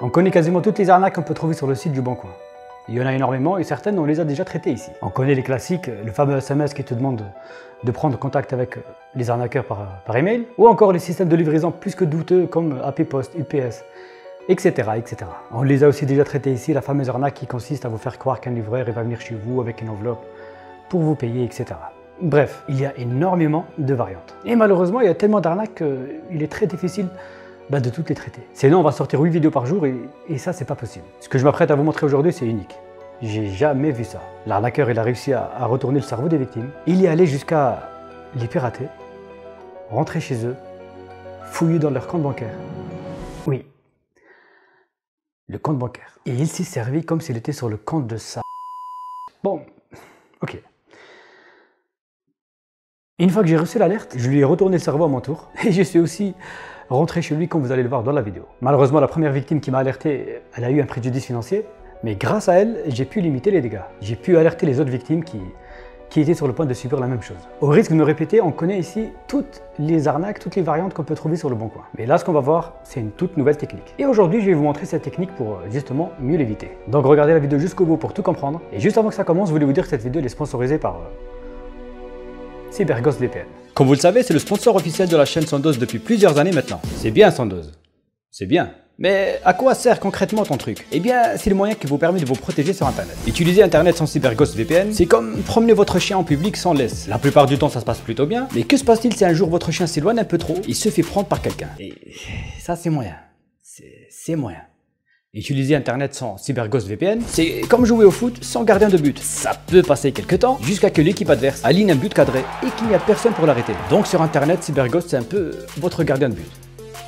On connaît quasiment toutes les arnaques qu'on peut trouver sur le site du Bon Coin. Il y en a énormément et certaines on les a déjà traitées ici. On connaît les classiques, le fameux SMS qui te demande de prendre contact avec les arnaqueurs par email, ou encore les systèmes de livraison plus que douteux comme AP Post, UPS, etc., etc. On les a aussi déjà traités ici, la fameuse arnaque qui consiste à vous faire croire qu'un livreur va venir chez vous avec une enveloppe pour vous payer, etc. Bref, il y a énormément de variantes. Et malheureusement, il y a tellement d'arnaques qu'il est très difficile de toutes les traiter. Sinon, on va sortir 8 vidéos par jour et ça, c'est pas possible. Ce que je m'apprête à vous montrer aujourd'hui, c'est unique. J'ai jamais vu ça. L'arnaqueur, il a réussi à retourner le cerveau des victimes. Il y est allé jusqu'à les pirater, rentrer chez eux, fouiller dans leur compte bancaire. Oui, le compte bancaire. Et il s'est servi comme s'il était sur le compte de sa... Bon, ok. Une fois que j'ai reçu l'alerte, je lui ai retourné le cerveau à mon tour et je suis aussi rentré chez lui comme vous allez le voir dans la vidéo. Malheureusement, la première victime qui m'a alerté, elle a eu un préjudice financier, mais grâce à elle, j'ai pu limiter les dégâts. J'ai pu alerter les autres victimes qui étaient sur le point de subir la même chose. Au risque de me répéter, on connaît ici toutes les arnaques, toutes les variantes qu'on peut trouver sur le Bon Coin. Mais là, ce qu'on va voir, c'est une toute nouvelle technique. Et aujourd'hui, je vais vous montrer cette technique pour justement mieux l'éviter. Donc regardez la vidéo jusqu'au bout pour tout comprendre. Et juste avant que ça commence, je voulais vous dire que cette vidéo elle est sponsorisée par CyberGhost VPN. Comme vous le savez, c'est le sponsor officiel de la chaîne Sandoz depuis plusieurs années maintenant. C'est bien Sandoz. C'est bien. Mais à quoi sert concrètement ton truc? Eh bien, c'est le moyen qui vous permet de vous protéger sur Internet. Utiliser Internet sans CyberGhost VPN, c'est comme promener votre chien en public sans laisse. La plupart du temps, ça se passe plutôt bien. Mais que se passe-t-il si un jour votre chien s'éloigne un peu trop, il se fait prendre par quelqu'un? Et ça, c'est moyen. C'est moyen. Utiliser Internet sans CyberGhost VPN, c'est comme jouer au foot sans gardien de but. Ça peut passer quelques temps jusqu'à que l'équipe adverse aligne un but cadré et qu'il n'y a personne pour l'arrêter. Donc sur Internet, CyberGhost c'est un peu votre gardien de but.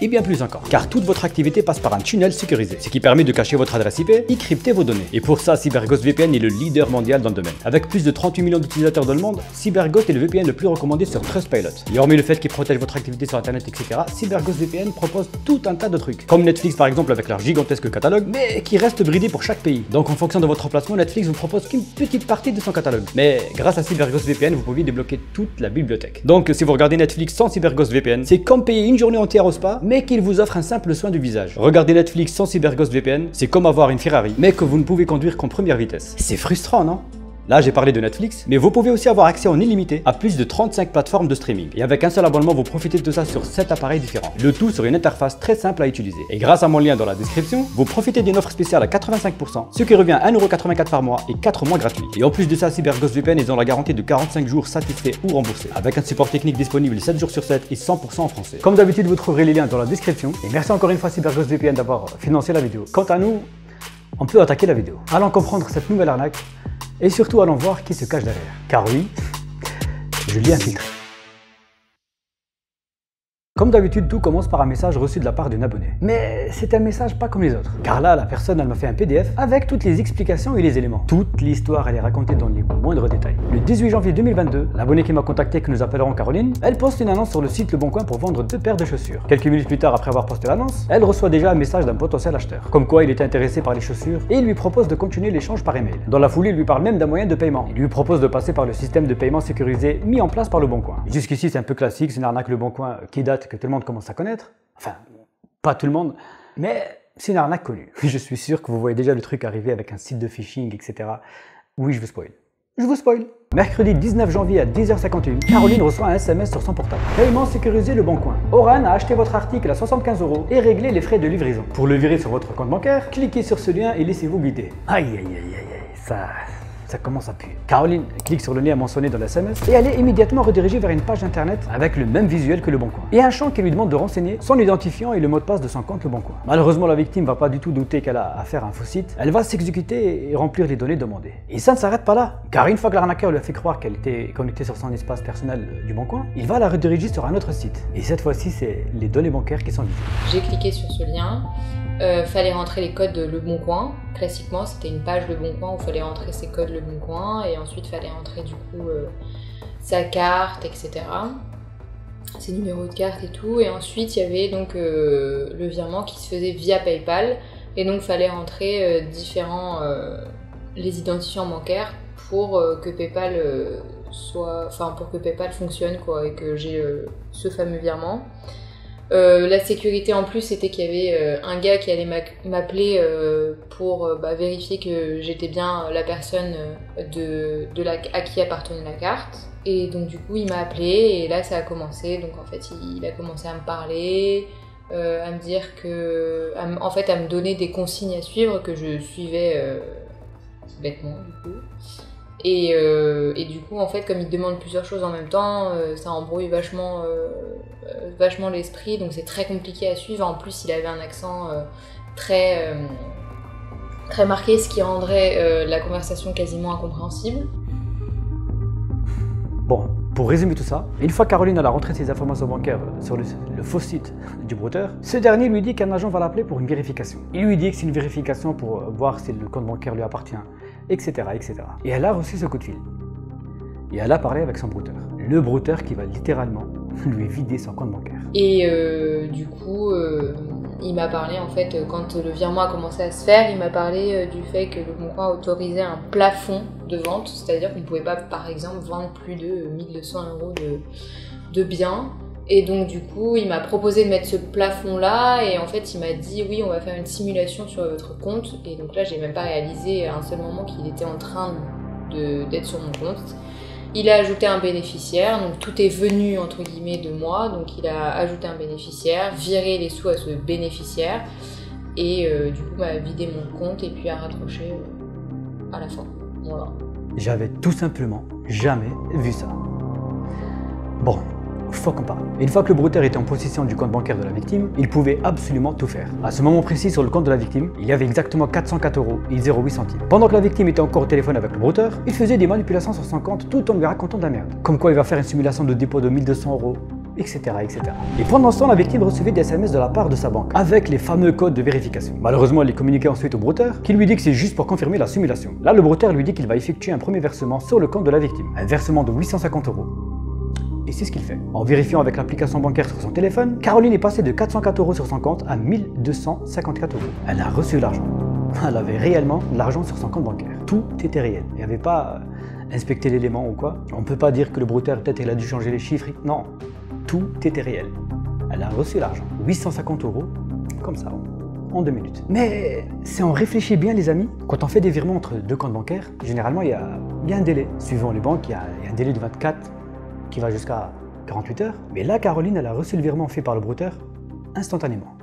Et bien plus encore, car toute votre activité passe par un tunnel sécurisé, ce qui permet de cacher votre adresse IP et crypter vos données. Et pour ça, CyberGhost VPN est le leader mondial dans le domaine. Avec plus de 38 millions d'utilisateurs dans le monde, CyberGhost est le VPN le plus recommandé sur Trustpilot. Et hormis le fait qu'il protège votre activité sur Internet, etc., CyberGhost VPN propose tout un tas de trucs, comme Netflix par exemple avec leur gigantesque catalogue, mais qui reste bridé pour chaque pays. Donc en fonction de votre emplacement, Netflix vous propose qu'une petite partie de son catalogue. Mais grâce à CyberGhost VPN, vous pouvez débloquer toute la bibliothèque. Donc si vous regardez Netflix sans CyberGhost VPN, c'est comme payer une journée entière au spa, mais qu'il vous offre un simple soin du visage. Regarder Netflix sans CyberGhost VPN, c'est comme avoir une Ferrari, mais que vous ne pouvez conduire qu'en première vitesse. C'est frustrant, non? Là, j'ai parlé de Netflix, mais vous pouvez aussi avoir accès en illimité à plus de 35 plateformes de streaming. Et avec un seul abonnement, vous profitez de ça sur 7 appareils différents. Le tout sur une interface très simple à utiliser. Et grâce à mon lien dans la description, vous profitez d'une offre spéciale à 85%, ce qui revient à 1,84€ par mois et 4 mois gratuits. Et en plus de ça, CyberGhost VPN, ils ont la garantie de 45 jours satisfaits ou remboursés. Avec un support technique disponible 7 jours sur 7 et 100% en français. Comme d'habitude, vous trouverez les liens dans la description. Et merci encore une fois CyberGhost VPN d'avoir financé la vidéo. Quant à nous, on peut attaquer la vidéo. Allons comprendre cette nouvelle arnaque. Et surtout, allons voir qui se cache derrière. Car oui, je l'ai infiltré. Comme d'habitude, tout commence par un message reçu de la part d'une abonnée. Mais c'est un message pas comme les autres. Car là, la personne, elle m'a fait un PDF avec toutes les explications et les éléments. Toute l'histoire, elle est racontée dans les moindres détails. Le 18 janvier 2022, l'abonnée qui m'a contacté, que nous appellerons Caroline, elle poste une annonce sur le site Le Bon Coin pour vendre 2 paires de chaussures. Quelques minutes plus tard, après avoir posté l'annonce, elle reçoit déjà un message d'un potentiel acheteur. Comme quoi, il était intéressé par les chaussures et il lui propose de continuer l'échange par email. Dans la foulée, il lui parle même d'un moyen de paiement. Il lui propose de passer par le système de paiement sécurisé mis en place par Le Bon Coin. Jusqu'ici, c'est un peu classique, c'est une arnaque Le Bon Coin qui date, que tout le monde commence à connaître. Enfin, pas tout le monde, mais c'est une arnaque connue. Je suis sûr que vous voyez déjà le truc arriver avec un site de phishing, etc. Oui, je vous spoil. Je vous spoil. Mercredi 19 janvier à 10h51, Caroline reçoit un SMS sur son portable. Paiement sécurisé Le Bon Coin. Oran a acheté votre article à 75€ et réglé les frais de livraison. Pour le virer sur votre compte bancaire, cliquez sur ce lien et laissez-vous guider. Aïe, aïe, aïe, aïe, aïe, ça commence à puer. Caroline clique sur le lien mentionné dans le SMS et elle est immédiatement redirigée vers une page internet avec le même visuel que Le Bon Coin. Et un champ qui lui demande de renseigner son identifiant et le mot de passe de son compte Le Bon Coin. Malheureusement, la victime va pas du tout douter qu'elle a affaire à un faux site. Elle va s'exécuter et remplir les données demandées. Et ça ne s'arrête pas là, car une fois que l'arnaqueur lui a fait croire qu'elle était connectée sur son espace personnel du Bon Coin, il va la rediriger sur un autre site. Et cette fois-ci, c'est les données bancaires qui sont visées. J'ai cliqué sur ce lien. Fallait rentrer les codes de Le Bon Coin. Classiquement, c'était une page Le Bon Coin où il fallait rentrer ses codes Le Bon Coin et ensuite il fallait rentrer du coup sa carte, etc. Ses numéros de carte et tout. Et ensuite, il y avait donc le virement qui se faisait via PayPal et donc il fallait rentrer les identifiants bancaires pour que PayPal pour que PayPal fonctionne quoi et que j'ai ce fameux virement. La sécurité en plus, c'était qu'il y avait un gars qui allait m'appeler pour vérifier que j'étais bien la personne à qui appartenait la carte. Et donc du coup, il m'a appelé et là, ça a commencé. Donc en fait, il a commencé à me parler, à me dire à me donner des consignes à suivre que je suivais bêtement du coup. Et du coup, en fait, comme il demande plusieurs choses en même temps, ça embrouille vachement l'esprit, donc c'est très compliqué à suivre. En plus, il avait un accent très marqué, ce qui rendrait la conversation quasiment incompréhensible. Bon, pour résumer tout ça, une fois Caroline a rentré ses informations bancaires sur le faux site du brouteur, ce dernier lui dit qu'un agent va l'appeler pour une vérification. Il lui dit que c'est une vérification pour voir si le compte bancaire lui appartient, etc., etc. Et elle a reçu ce coup de fil. Et elle a parlé avec son brouteur. Le brouteur qui va littéralement lui vider son compte bancaire. Et du coup, il m'a parlé, en fait, quand le virement a commencé à se faire, il m'a parlé du fait que le Bon Coin autorisait un plafond de vente, c'est-à-dire qu'on ne pouvait pas, par exemple, vendre plus de 1200 € de biens. Et donc du coup, il m'a proposé de mettre ce plafond-là, et en fait, il m'a dit oui, on va faire une simulation sur votre compte. Et donc là, j'ai même pas réalisé à un seul moment qu'il était en train d'être sur mon compte. Il a ajouté un bénéficiaire, donc tout est venu entre guillemets de moi. Donc il a ajouté un bénéficiaire, viré les sous à ce bénéficiaire, et du coup m'a vidé mon compte et puis a raccroché à la fin. Voilà. J'avais tout simplement jamais vu ça. Bon. Faut qu'on parle. Une fois que le brouteur était en possession du compte bancaire de la victime, il pouvait absolument tout faire. À ce moment précis, sur le compte de la victime, il y avait exactement 404 € et 0,8 centimes. Pendant que la victime était encore au téléphone avec le brouteur, il faisait des manipulations sur son compte tout en lui racontant de la merde. Comme quoi il va faire une simulation de dépôt de 1200 €, etc., etc. Et pendant ce temps, la victime recevait des SMS de la part de sa banque, avec les fameux codes de vérification. Malheureusement, elle les communiquait ensuite au brouteur, qui lui dit que c'est juste pour confirmer la simulation. Là, le brouteur lui dit qu'il va effectuer un premier versement sur le compte de la victime. Un versement de 850 €. Et c'est ce qu'il fait. En vérifiant avec l'application bancaire sur son téléphone, Caroline est passée de 404 € sur son compte à 1254 €. Elle a reçu l'argent. Elle avait réellement l'argent sur son compte bancaire. Tout était réel. Il n'y avait pas inspecté l'élément ou quoi. On ne peut pas dire que le brouteur, peut-être, il a dû changer les chiffres. Non, tout était réel. Elle a reçu l'argent. 850 €, comme ça, en 2 minutes. Mais si on réfléchit bien, les amis, quand on fait des virements entre deux comptes bancaires, généralement, il y a un délai. Suivant les banques, il y a un délai de 24 qui va jusqu'à 48 heures. Mais là, Caroline, elle a reçu le virement fait par le brouteur instantanément.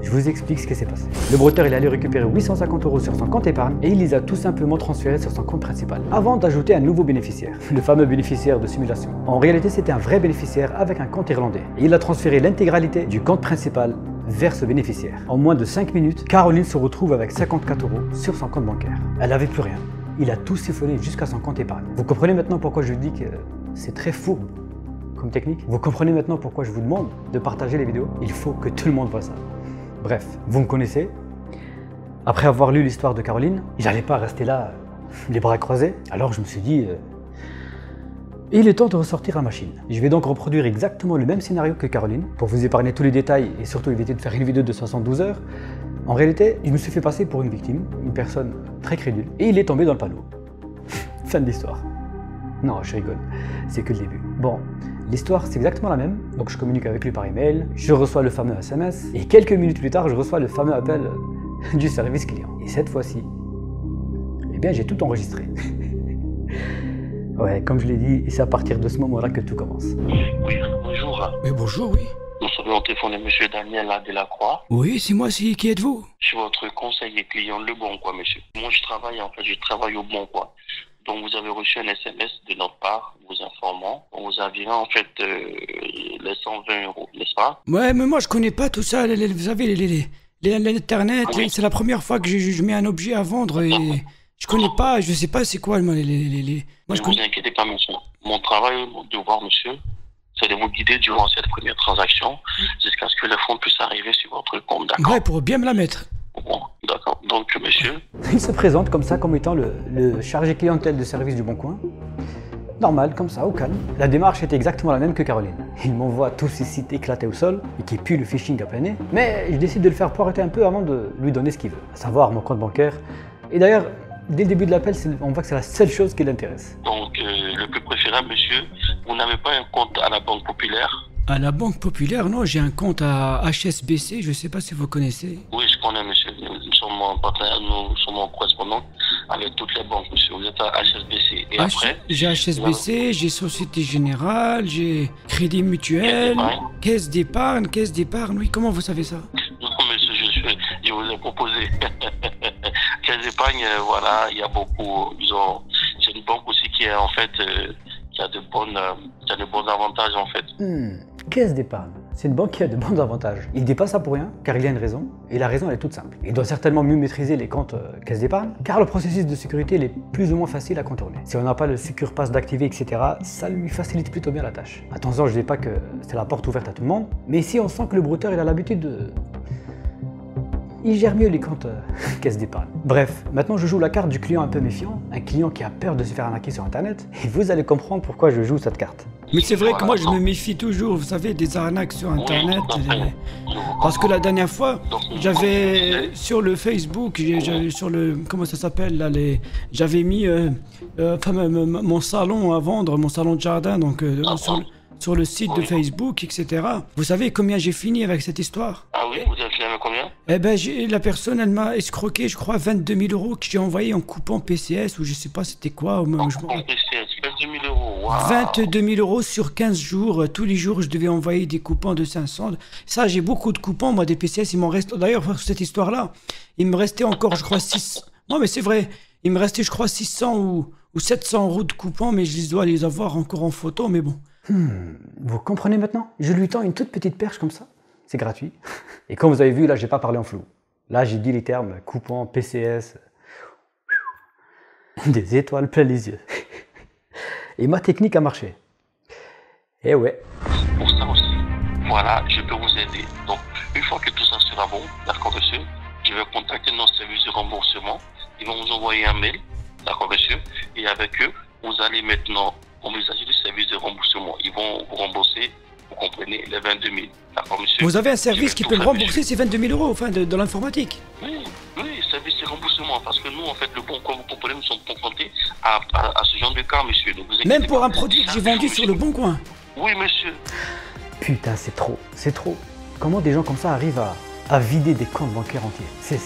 Je vous explique ce qui s'est passé. Le brouteur, il allait récupérer 850 € sur son compte épargne et il les a tout simplement transférés sur son compte principal avant d'ajouter un nouveau bénéficiaire, le fameux bénéficiaire de simulation. En réalité, c'était un vrai bénéficiaire avec un compte irlandais et il a transféré l'intégralité du compte principal vers ce bénéficiaire. En moins de 5 minutes, Caroline se retrouve avec 54 € sur son compte bancaire. Elle n'avait plus rien. Il a tout siphonné jusqu'à son compte épargne. Vous comprenez maintenant pourquoi je dis que c'est très fourbe comme technique? Vous comprenez maintenant pourquoi je vous demande de partager les vidéos? Il faut que tout le monde voit ça. Bref, vous me connaissez. Après avoir lu l'histoire de Caroline, j'allais pas rester là, les bras croisés. Alors je me suis dit, il est temps de ressortir la machine. Je vais donc reproduire exactement le même scénario que Caroline, pour vous épargner tous les détails et surtout éviter de faire une vidéo de 72 heures. En réalité, je me suis fait passer pour une victime, une personne très crédule, et il est tombé dans le panneau. Fin de l'histoire. Non, je rigole, c'est que le début. Bon, l'histoire c'est exactement la même, donc je communique avec lui par email, je reçois le fameux SMS, et quelques minutes plus tard, je reçois le fameux appel du service client. Et cette fois-ci, eh bien j'ai tout enregistré. Ouais, comme je l'ai dit, c'est à partir de ce moment-là que tout commence. Oui, bonjour. Oui, bonjour, oui. Nous sommes au téléphone de monsieur Daniel Delacroix. Oui, c'est moi, qui êtes-vous? Je suis votre conseiller client Le Bon Coin, monsieur. Moi, je travaille au Bon Coin. Donc, vous avez reçu un SMS de notre part, vous informant. On vous a viré, en fait, les 120 €, n'est-ce pas? Ouais, mais moi, je connais pas tout ça. Vous savez, l'internet, Oui. c'est la première fois que je mets un objet à vendre et je connais pas, je sais pas c'est quoi, moi, Moi, Ne je vous inquiétez pas, monsieur. Mon travail, mon devoir, monsieur, c'est de vous guider durant cette première transaction jusqu'à ce que les fonds puissent arriver sur votre compte, d'accord? Ouais, pour bien me la mettre. Bon, d'accord. Donc, monsieur, Il se présente comme ça, comme étant le chargé clientèle de service du Bon Coin. Normal, comme ça, au calme. La démarche était exactement la même que Caroline. Il m'envoie tous ces sites éclatés au sol et qui puent le phishing à plein nez. Mais je décide de le faire poireauter un peu avant de lui donner ce qu'il veut, à savoir mon compte bancaire. Et d'ailleurs, dès le début de l'appel, on voit que c'est la seule chose qui l'intéresse. donc le plus préférable, monsieur, vous n'avez pas un compte à la Banque Populaire? À la Banque Populaire, non, j'ai un compte à HSBC, je sais pas si vous connaissez. Oui, je connais, monsieur. Nous sommes en partenaire, nous sommes en correspondance avec toutes les banques, monsieur. Vous êtes à HSBC. Et après, J'ai HSBC, j'ai Société Générale, j'ai Crédit Mutuel, caisse d'épargne, oui, comment vous savez ça? non, monsieur, je vous ai proposé. Caisse d'épargne, voilà, il y a beaucoup. C'est une banque aussi qui est en fait, qui a de bons avantages en fait. Caisse d'épargne. C'est une banque qui a de bons avantages. Il ne dit pas ça pour rien, car il y a une raison, et la raison elle est toute simple. Il doit certainement mieux maîtriser les comptes caisse d'épargne, car le processus de sécurité il est plus ou moins facile à contourner. Si on n'a pas le Secure Pass d'activer, etc., ça lui facilite plutôt bien la tâche. Attention, je ne dis pas que c'est la porte ouverte à tout le monde, mais ici on sent que le brouteur il a l'habitude de... Il gère mieux les comptes caisse d'épargne. Bref, maintenant je joue la carte du client un peu méfiant, un client qui a peur de se faire arnaquer sur internet, et vous allez comprendre pourquoi je joue cette carte. Mais c'est vrai que moi je me méfie toujours, vous savez, des arnaques sur internet. Parce que la dernière fois, j'avais sur le Facebook, sur le, comment ça s'appelle là, j'avais mis mon salon à vendre, mon salon de jardin, donc sur le site de Facebook, etc. Vous savez combien j'ai fini avec cette histoire? Ah oui, vous avez fini avec combien? Eh ben, la personne, elle m'a escroqué, je crois, 22 000 € que j'ai envoyé en coupon PCS, ou je sais pas c'était quoi. Coupon PCS, 22 000 €, waouh. 22 000 € sur 15 jours. Tous les jours, je devais envoyer des coupons de 500. Ça, j'ai beaucoup de coupons, moi, des PCS. Il m'en reste, d'ailleurs, pour cette histoire-là, il me restait encore, je crois, 6... Non, mais c'est vrai, il me restait, je crois, 600 ou 700 € de coupons, mais je dois les avoir encore en photo, mais bon. Vous comprenez maintenant? Je lui tends une toute petite perche comme ça. C'est gratuit. Et comme vous avez vu, là, j'ai pas parlé en flou. Là, j'ai dit les termes coupon, PCS. Des étoiles plein les yeux. Et ma technique a marché. Eh ouais. Pour ça aussi, voilà, je peux vous aider. Donc, une fois que tout ça sera bon, d'accord, monsieur, je vais contacter notre service de remboursement. Ils vont vous envoyer un mail, d'accord, monsieur, et avec eux, vous allez maintenant envisager le service de remboursement. Ils vont vous rembourser, vous comprenez, les 22 000. D'accord, monsieur? Vous avez un service qui peut me rembourser ces 22 000 € enfin, de l'informatique? Oui, service de remboursement. Parce que nous, en fait, le bon, comme vous comprenez, nous sommes confrontés à ce genre de cas, monsieur. Donc, même pour un produit que j'ai vendu sur le Bon Coin? Oui, monsieur. Putain, c'est trop, c'est trop. Comment des gens comme ça arrivent à vider des comptes bancaires entiers?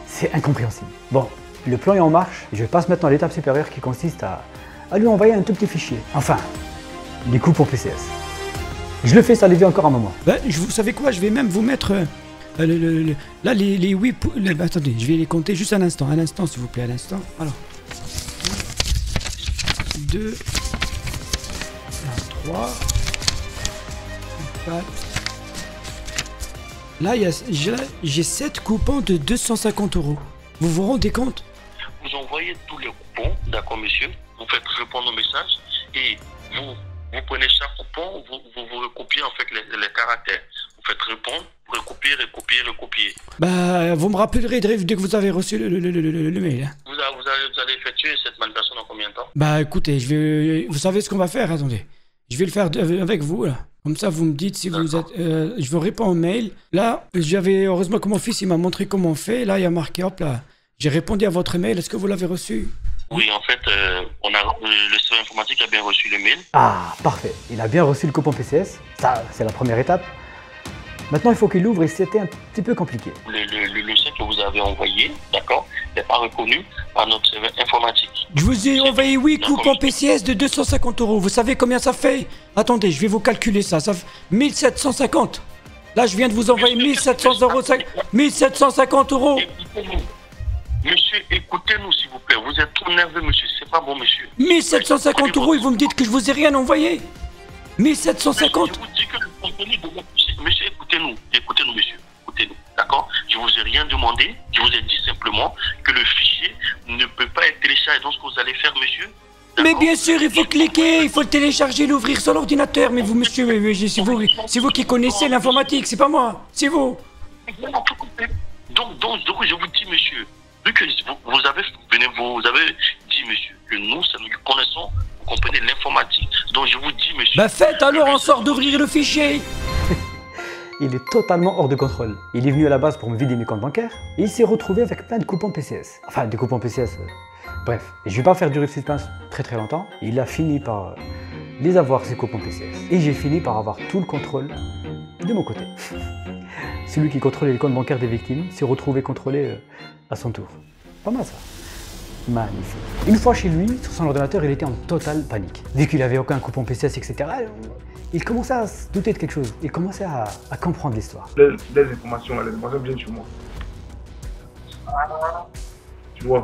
C'est incompréhensible. Bon, le plan est en marche. Je passe maintenant à l'étape supérieure qui consiste à lui envoyer un tout petit fichier. Enfin, des coupons PCS. Je le fais saliver encore un moment. Ben, vous savez quoi, je vais même vous mettre là les 8 attendez, je vais les compter juste un instant s'il vous plaît, un instant. Alors, 2, 3, 4. Là, j'ai 7 coupons de 250 €. Vous vous rendez compte? Vous envoyez tous les coupons, d'accord, monsieur. Vous faites répondre au message et vous prenez chaque coupon, vous recopiez en fait les caractères. Vous faites répondre, recopier. Bah, vous me rappellerez dès que vous avez reçu le mail. Hein. Vous allez effectuer cette manipulation dans combien de temps? Bah, écoutez, vous savez ce qu'on va faire, attendez. Je vais le faire avec vous, là. Comme ça, vous me dites si vous êtes... je vous réponds au mail. Là, heureusement que mon fils, il m'a montré comment on fait. Là, il y a marqué, hop là. J'ai répondu à votre mail. Est-ce que vous l'avez reçu? Oui, en fait, le service informatique a bien reçu le mail. Ah, parfait. Il a bien reçu le coupon PCS. Ça, c'est la première étape. Maintenant, il faut qu'il l'ouvre et c'était un petit peu compliqué. Le logiciel que vous avez envoyé, d'accord, n'est pas reconnu par notre service informatique. Je vous ai envoyé 8 coupons PCS de 250 €. Vous savez combien ça fait? Attendez, je vais vous calculer ça. Ça fait 1750. Là, je viens de vous envoyer 1700 €. 1750 €. Monsieur, écoutez-nous s'il vous plaît. Vous êtes trop nerveux, monsieur. C'est pas bon, monsieur. 1750 € et vous me dites que je vous ai rien envoyé? 1750? Je vous dis que le contenu de votre... Monsieur, écoutez-nous, monsieur. Écoutez-nous, d'accord? Je vous ai rien demandé. Je vous ai dit simplement que le fichier ne peut pas être téléchargé. Donc, ce que vous allez faire, monsieur... Mais bien sûr, il faut cliquer, il faut le télécharger, l'ouvrir sur l'ordinateur. Mais vous, monsieur, c'est vous qui connaissez l'informatique, c'est pas moi, c'est vous. Donc, je vous dis, monsieur, vu que vous avez dit, monsieur, que nous connaissons, vous comprenez l'informatique. Donc, je vous dis, monsieur... Bah faites alors en sorte d'ouvrir le fichier. Il est totalement hors de contrôle. Il est venu à la base pour me vider mes comptes bancaires et il s'est retrouvé avec plein de coupons PCS. Enfin, des coupons PCS... Bref, je vais pas faire durer le suspense très longtemps. Il a fini par les avoirs ses coupons PCS. Et j'ai fini par avoir tout le contrôle de mon côté. Celui qui contrôlait les comptes bancaires des victimes s'est retrouvé contrôlé à son tour. Pas mal ça. Magnifique. Une fois chez lui, sur son ordinateur, il était en totale panique. Vu qu'il n'avait aucun coupon PCS, etc., il commençait à se douter de quelque chose. Il commençait à comprendre l'histoire. Les informations viennent sur moi. Tu vois.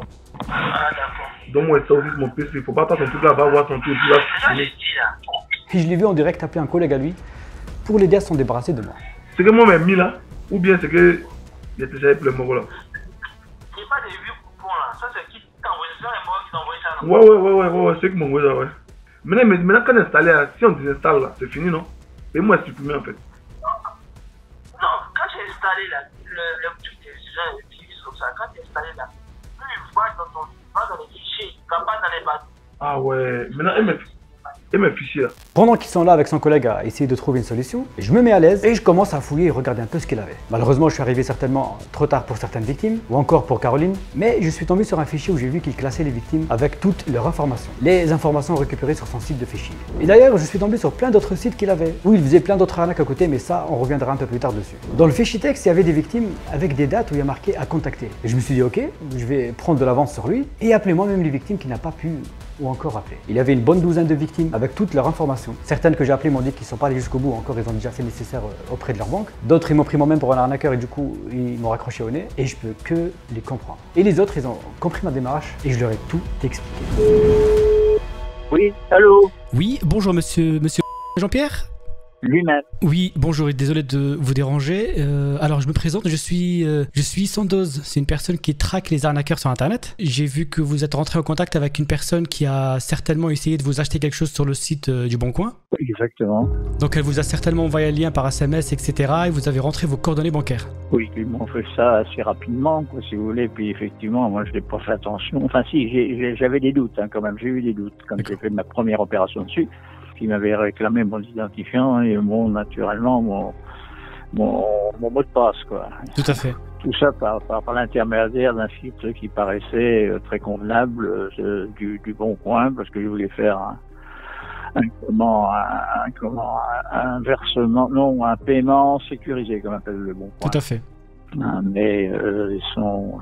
Ah, d'accord. Donc, moi, ça aussi, mon PC, il ne faut pas attendre ton truc là-bas, voir ton truc là. C'est ça que je dis là. Et je l'ai vu en direct appeler un collègue à lui pour l'aider à s'en débarrasser de moi. C'est que moi, j'ai mis là, ou bien c'est que j'étais déjà plein mort là. C'est pas des vieux coupons là. Ça, c'est qui t'a envoyé ça, et moi qui t'a envoyé ça là. Ouais, c'est que mon envoyé ça, ouais. Maintenant, quand on installe là, si on désinstalle là, c'est fini, non? Et moi, c'est supprimé en fait. Non, quand j'ai installé là, le truc des gens, les petits comme ça, quand tu as installé là, plus il va dans les fichiers, il va pas dans les bases. Ah ouais, maintenant, et mes fichiers là. Pendant qu'ils sont là avec son collègue à essayer de trouver une solution, je me mets à l'aise et je commence à fouiller et regarder un peu ce qu'il avait. Malheureusement, je suis arrivé certainement trop tard pour certaines victimes, ou encore pour Caroline, mais je suis tombé sur un fichier où j'ai vu qu'il classait les victimes avec toutes leurs informations. Les informations récupérées sur son site de phishing. Et d'ailleurs, je suis tombé sur plein d'autres sites qu'il avait, où il faisait plein d'autres arnaques à côté, mais ça, on reviendra un peu plus tard dessus. Dans le fichier texte, il y avait des victimes avec des dates où il y a marqué à contacter. Et je me suis dit, ok, je vais prendre de l'avance sur lui et appeler moi-même les victimes qu'il n'a pas pu ou encore appelé. Il y avait une bonne douzaine de victimes avec toutes leurs informations. Certaines que j'ai appelées m'ont dit qu'ils ne sont pas allés jusqu'au bout, encore ils ont déjà fait le nécessaire auprès de leur banque. D'autres ils m'ont pris moi-même pour un arnaqueur et du coup ils m'ont raccroché au nez et je peux que les comprendre. Et les autres ils ont compris ma démarche et je leur ai tout expliqué. Oui, allô? Oui, bonjour monsieur Jean-Pierre? Lui-même. Oui, bonjour et désolé de vous déranger. Alors je me présente, je suis Sandoz, c'est une personne qui traque les arnaqueurs sur internet. J'ai vu que vous êtes rentré en contact avec une personne qui a certainement essayé de vous acheter quelque chose sur le site du Bon Coin. Exactement. Donc elle vous a certainement envoyé un lien par SMS, etc. et vous avez rentré vos coordonnées bancaires. Oui, ils m'ont fait ça assez rapidement, quoi, si vous voulez. Puis effectivement, moi je n'ai pas fait attention. Enfin si, j'avais des doutes quand même, j'ai eu des doutes quand j'ai fait ma première opération dessus. Qui m'avait réclamé mon identifiant et naturellement mon mot de passe, quoi. Tout à fait. Tout ça par l'intermédiaire d'un site qui paraissait très convenable, du Bon Coin, parce que je voulais faire un versement, non, un paiement sécurisé, comme appelle le Bon Coin. Tout à fait. Mais ils sont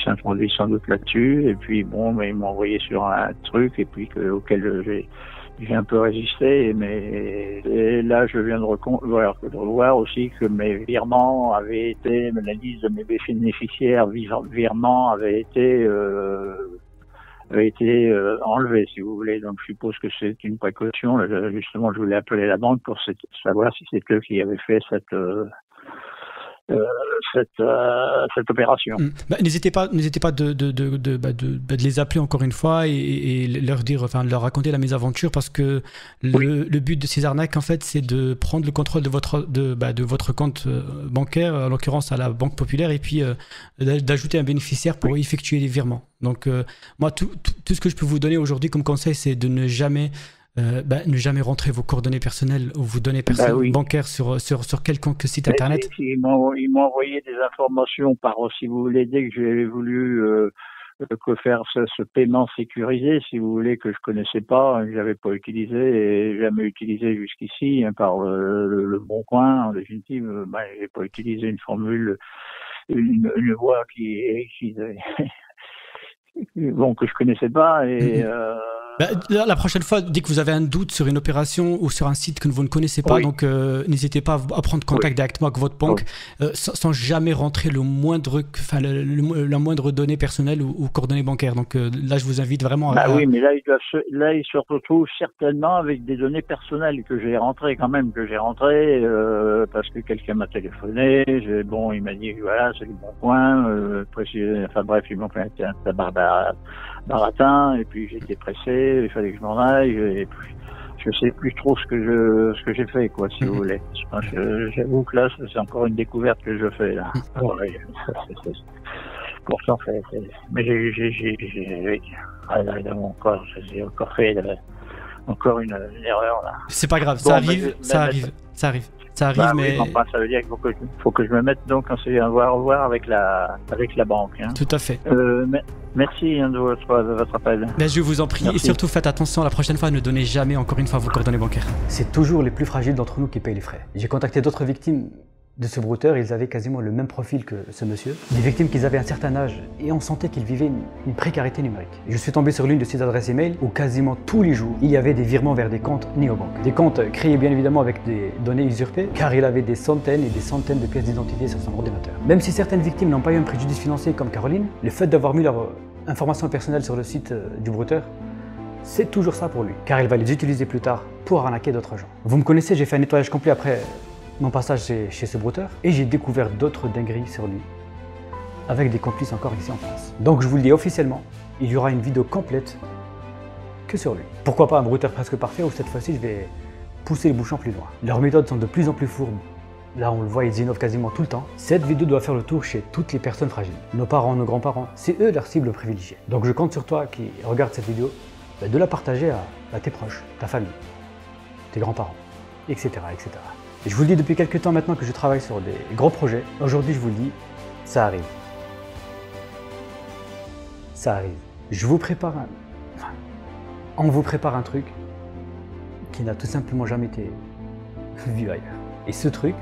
introduits sans doute là-dessus, et puis bon, mais ils m'ont envoyé sur un truc, et puis auquel j'ai un peu résisté, et là je viens de revoir aussi que mes virements avaient été, la liste de mes bénéficiaires virements avait été enlevée, si vous voulez. Donc je suppose que c'est une précaution. Là, justement, je voulais appeler la banque pour savoir si c'est eux qui avaient fait cette opération. Bah, n'hésitez pas de les appeler encore une fois et leur dire, enfin leur raconter la mésaventure, parce que le but de ces arnaques en fait c'est de prendre le contrôle de votre compte bancaire, en l'occurrence à la Banque Populaire, et puis d'ajouter un bénéficiaire pour effectuer les virements. Donc moi tout ce que je peux vous donner aujourd'hui comme conseil, c'est de ne jamais rentrer vos coordonnées personnelles ou vos données bancaires sur quelconque site internet. Ils m'ont envoyé des informations si vous voulez, dès que j'ai voulu faire ce paiement sécurisé, si vous voulez, que je connaissais pas, que j'avais pas utilisé et jamais utilisé jusqu'ici, par le Bon Coin. En définitive, j'ai pas utilisé une formule, une voie que je connaissais pas, et la prochaine fois, dès que vous avez un doute sur une opération ou sur un site que vous ne connaissez pas, donc n'hésitez pas à prendre contact directement avec votre banque, sans jamais rentrer la moindre donnée personnelle ou coordonnées bancaires. Donc là, je vous invite vraiment à... Oui, mais là, ils se retrouvent certainement avec des données personnelles que j'ai rentrées parce que quelqu'un m'a téléphoné. Il m'a dit voilà, c'est le Bon Coin. Ils m'ont fait un baratin, et puis j'étais pressé. Il fallait que je m'en aille, et puis je sais plus trop ce que j'ai fait, quoi, si vous voulez. J'avoue que là, c'est encore une découverte que je fais, là. Pourtant, mais j'ai encore fait encore une erreur, là. C'est pas grave, ça arrive. Ça arrive, Bah, mais... oui, enfin, ça veut dire qu'il faut que je me mette donc à voir avec la banque. Hein. Tout à fait. Merci hein, de votre appel. Ben, je vous en prie, Merci. et surtout faites attention la prochaine fois, ne donnez jamais encore une fois vos coordonnées bancaires. C'est toujours les plus fragiles d'entre nous qui payent les frais. J'ai contacté d'autres victimes de ce brouteur, ils avaient quasiment le même profil que ce monsieur. Des victimes qui avaient un certain âge et on sentait qu'ils vivaient une précarité numérique. Je suis tombé sur l'une de ces adresses email où quasiment tous les jours, il y avait des virements vers des comptes néobanques. Des comptes créés bien évidemment avec des données usurpées car il avait des centaines et des centaines de pièces d'identité sur son ordinateur. Même si certaines victimes n'ont pas eu un préjudice financier comme Caroline, le fait d'avoir mis leur information personnelle sur le site du brouteur, c'est toujours ça pour lui, car il va les utiliser plus tard pour arnaquer d'autres gens. Vous me connaissez, j'ai fait un nettoyage complet après mon passage chez ce brouteur et j'ai découvert d'autres dingueries sur lui, avec des complices encore ici en France. Donc je vous le dis officiellement, il y aura une vidéo complète que sur lui. Pourquoi pas un brouteur presque parfait où cette fois-ci je vais pousser les bouchons plus loin. Leurs méthodes sont de plus en plus fourbes. Là on le voit, ils innovent quasiment tout le temps. Cette vidéo doit faire le tour chez toutes les personnes fragiles. Nos parents, nos grands-parents, c'est eux leur cible privilégiée. Donc je compte sur toi qui regarde cette vidéo, de la partager à tes proches, ta famille, tes grands-parents, etc., etc. Et je vous le dis depuis quelques temps maintenant que je travaille sur des gros projets. Aujourd'hui, je vous le dis, ça arrive. Ça arrive. Je vous prépare on vous prépare un truc qui n'a tout simplement jamais été vu ailleurs. Et ce truc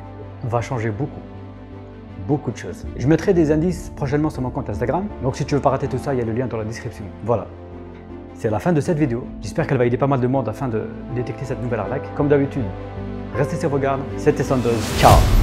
va changer beaucoup de choses. Je mettrai des indices prochainement sur mon compte Instagram. Donc si tu veux pas rater tout ça, il y a le lien dans la description. Voilà. C'est la fin de cette vidéo. J'espère qu'elle va aider pas mal de monde afin de détecter cette nouvelle arnaque. Comme d'habitude, restez sur vos gardes. C'était Sandoz. Ciao.